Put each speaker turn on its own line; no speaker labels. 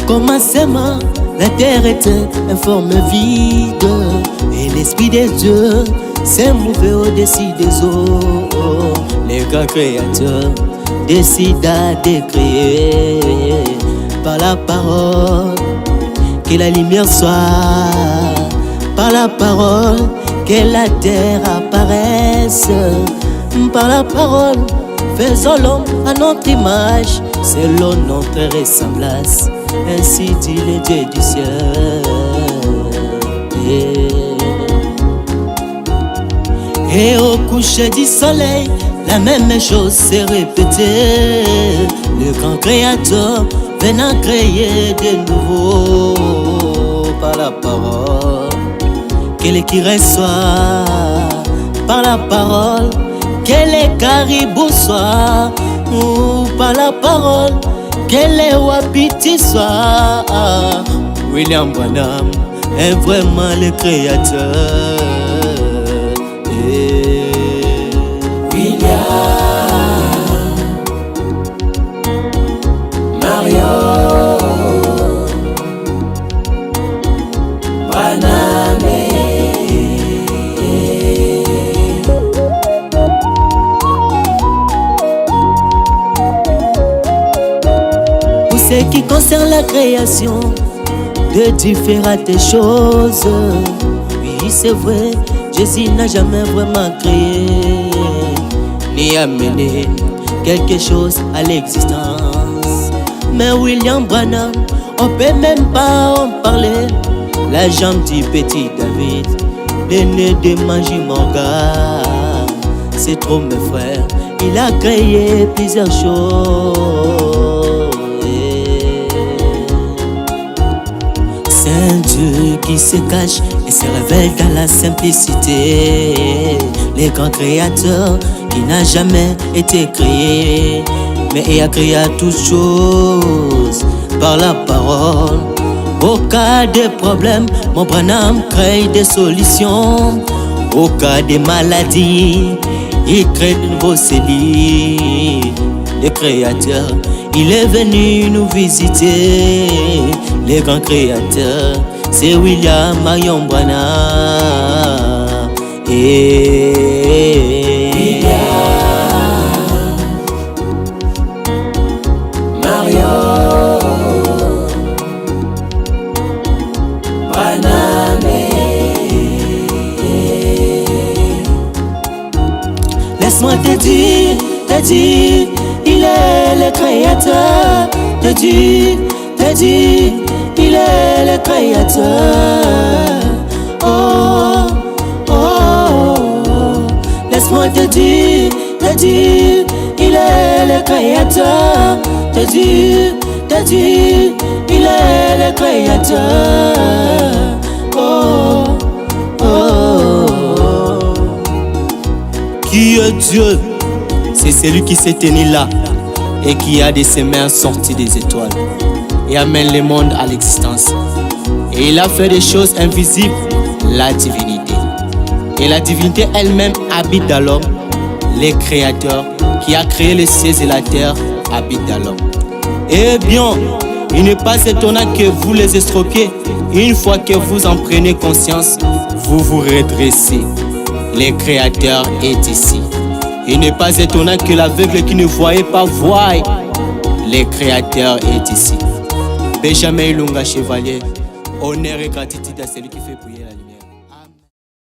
commencement, la terre était informe vide, et l'esprit des dieux s'est mouvé au-dessus des eaux. Les grands créateurs décida de créer par la parole que la lumière soit, par la parole que la terre apparaisse, par la parole faisons l'homme à notre image, selon notre ressemblance, ainsi dit le Dieu du ciel. Et au coucher du soleil, la même chose s'est répétée. Le grand créateur venant créer de nouveau par la parole. Que les qui reçoit par la parole, que les caribous soient, ou par la parole, que les wapitis soient. William Branham est vraiment le créateur. Pour ce qui concerne la création de différentes choses, oui c'est vrai, Jésus n'a jamais vraiment créé ni amené quelque chose à l'existence. Mais William Branham, on peut même pas en parler. La jambe du petit David, l'aîné de Magie Morgan, c'est trop mes frères, il a créé plusieurs choses. C'est un Dieu qui se cache et se révèle dans la simplicité. Les grands créateurs qui n'a jamais été créé, mais il a créé toutes choses par la parole. Au cas des problèmes, mon Branham crée des solutions. Au cas des maladies, il crée de nouveaux cellules. Le créateur, il est venu nous visiter. Les grands créateurs, c'est William Marion Branham. Laisse-moi te dire, il est le créateur. Te dire, il est le créateur. Oh, oh, oh. Laisse-moi te dire, il est le créateur. Te dire, il est le créateur. Oh, oh, oh. Qui est Dieu? C'est celui qui s'est tenu là et qui a de ses mains sorties des étoiles et amène le monde à l'existence. Et il a fait des choses invisibles, la divinité. Et la divinité elle-même habite dans l'homme. Le créateur qui a créé les cieux et la terre habite dans l'homme. Eh bien, il n'est pas étonnant que vous les estropiez. Une fois que vous en prenez conscience, vous vous redressez. Le créateur est ici. Il n'est pas étonnant que l'aveugle qui ne voyait pas voie. Le créateur est ici. Benjamin Ilunga Chevalier, honneur et gratitude à celui qui fait briller la lumière.